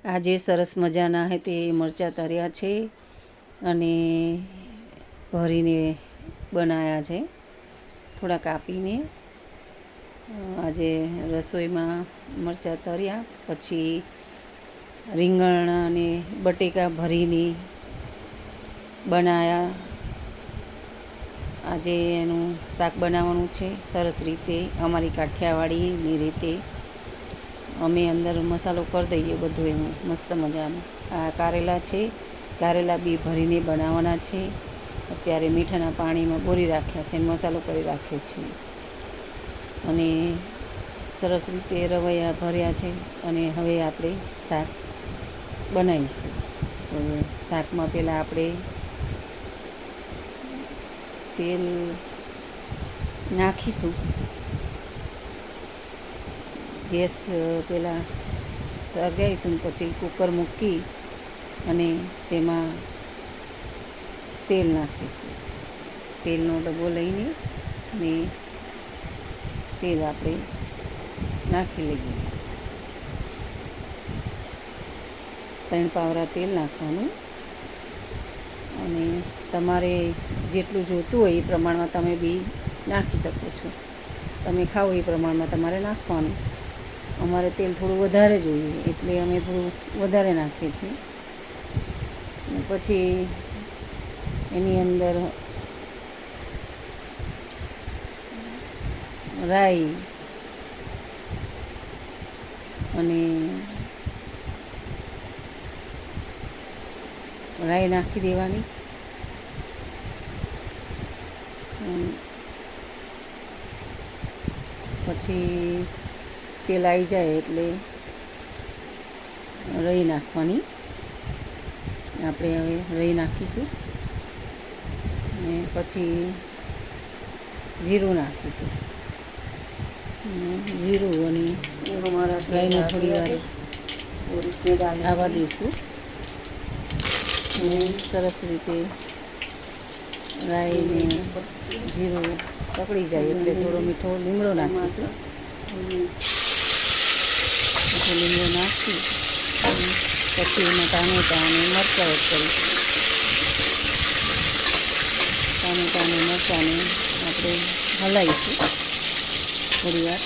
આજે સરસ મજાના હે તે મરચાં તર્યા છે અને ભરીને બનાવ્યા છે, થોડા કાપીને. આજે રસોઈમાં મરચાં તર્યા, પછી રીંગણ અને બટેકા ભરીને બનાવ્યા. આજે એનું શાક બનાવવાનું છે સરસ રીતે, અમારી કાઠિયાવાડીની રીતે. અમે અંદર મસાલો કરી દઈએ બધું એનું મસ્ત મજાનું. આ કારેલા છે, કારેલા બી ભરીને બનાવવાના છે. અત્યારે મીઠાના પાણીમાં બોરી રાખ્યા છે, મસાલો કરી રાખ્યો છે અને સરસ રીતે રવૈયા ભર્યા છે. અને હવે આપણે શાક બનાવીશું. તો શાકમાં પહેલાં આપણે તેલ નાખીશું. ગેસ પહેલાં સળગાવીશું, પછી કુકર મૂકી અને તેમાં તેલ નાખીશું. તેલનો ડબ્બો લઈને અને તેલ આપણે નાખી લઈએ. 3 પાવરા તેલ નાખવાનું અને તમારે જેટલું જોઈતું હોય એ પ્રમાણમાં તમે બી નાખી શકો છો. તમે ખાઓ એ પ્રમાણમાં તમારે નાખવાનું. અમારે તેલ થોડું વધારે જોઈએ એટલે અમે થોડું વધારે નાખીએ છીએ. પછી એની અંદર રાઈ નાખી દેવાની. પછી તેલ આવી જાય એટલે રાઈ નાખવાની. આપણે હવે રાઈ નાખીશું અને પછી જીરું નાખીશું. જીરું અને રાઈને થોડી વાર આવવા દઈશું. સરસ રીતે રાઈને જીરું પકડી જાય એટલે થોડો મીઠો લીમડો નાખીશું. પછી લીમડો નાખી પછી એમાં ટામેટાં અને મરચાં એડ કરીશું. ટામેટાં અને મરચાંને આપણે હલાવીશું થોડી વાર.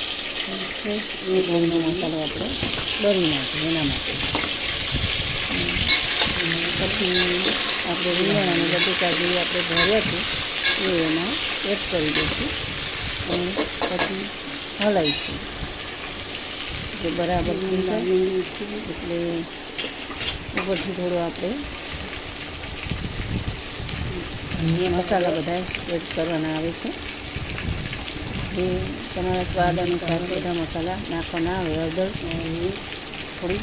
ઘરનો મસાલો આપણે ડરી નાખીએ એના માટે. પછી આપણે રીંગણ અને બટેકા જે આપણે ભર્યા છે એ એમાં એડ કરી દઈશું અને પછી હલાવીશું. એટલે બરાબર થઈ જાય એટલે ઉપરથી થોડું આપણે મસાલા બધા એડ કરવાના આવે છે. જે તમારા સ્વાદ અનુસાર બધા મસાલા નાખવાના આવે. હળદર થોડી,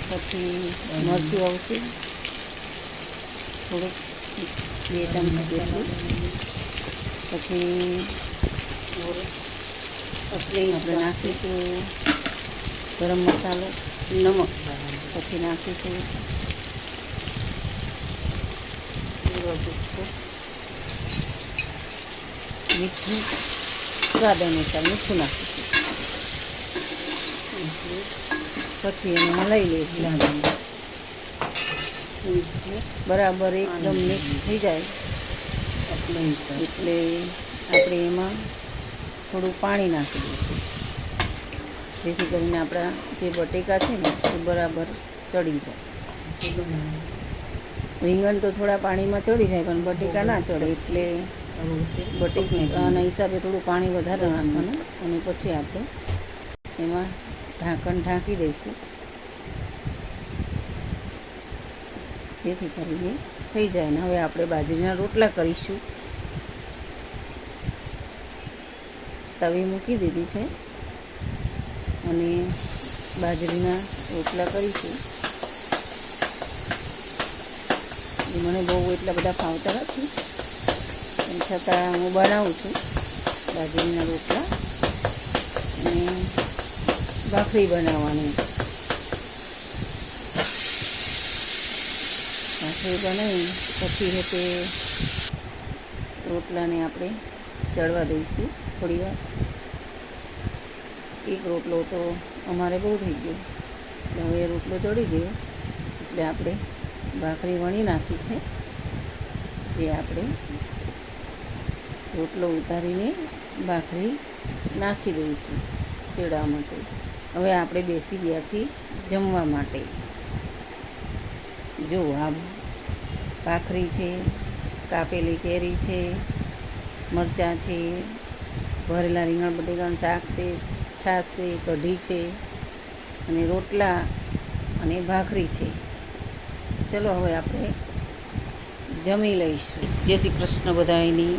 પછી મરચું આવશે થોડુંક 2 ચમચી જેટલું. પછી આપણે નાખીશું ગરમ મસાલો, નમક. પછી નાખીશું મીઠું, સ્વાદ અનુસાર મીઠું નાખીશું. પછી એને હલાવી લઈશું. બરાબર એકદમ મિક્સ થઈ જાય એટલે આપણે એમાં થોડું પાણી નાખી દઈશું, જેથી કરીને આપણા જે બટેકા છે ને એ બરાબર ચડી જાય. રીંગણ તો થોડા પાણીમાં ચડી જાય પણ બટેકા ના ચડે એટલે બટેકાના હિસાબે થોડું પાણી વધારે નાખવાનું અને પછી આપણે એમાં ઢાંકણ ઢાંકી દઈશું, જેથી કરીને થઈ જાય. ને હવે આપણે બાજરીના રોટલા કરીશું. તવી મૂકી દીધી છે અને બાજરીના રોટલા કરીશું. મને બહુ એટલા બધા ફાવતા નથી, એમ છતાં હું બનાવું છું બાજરીના રોટલા. અને ભાખરી બનાવવાની. ભાખરી બનાવી પછી તે રોટલાને આપણે ચડવા દઈશું થોડી વાર. એક રોટલો તો અમારે બહુ થઈ ગયો એટલે હવે રોટલો ચડી ગયો એટલે આપણે ભાખરી વણી નાખી છે, જે આપણે રોટલો ઉતારીને ભાખરી નાખી દઈશું ચડવા માટે. હવે આપણે બેસી ગયા છીએ જમવા માટે. જો આ ભાખરી છે, કાપેલી કેરી છે, મરચાં છે, ભરેલા રીંગણ બટેકાનું શાક છે, છાશ છે, કઢી છે અને રોટલા અને ભાખરી છે. ચલો હવે આપણે જમી લઈશું. જય શ્રી કૃષ્ણ બધાયની.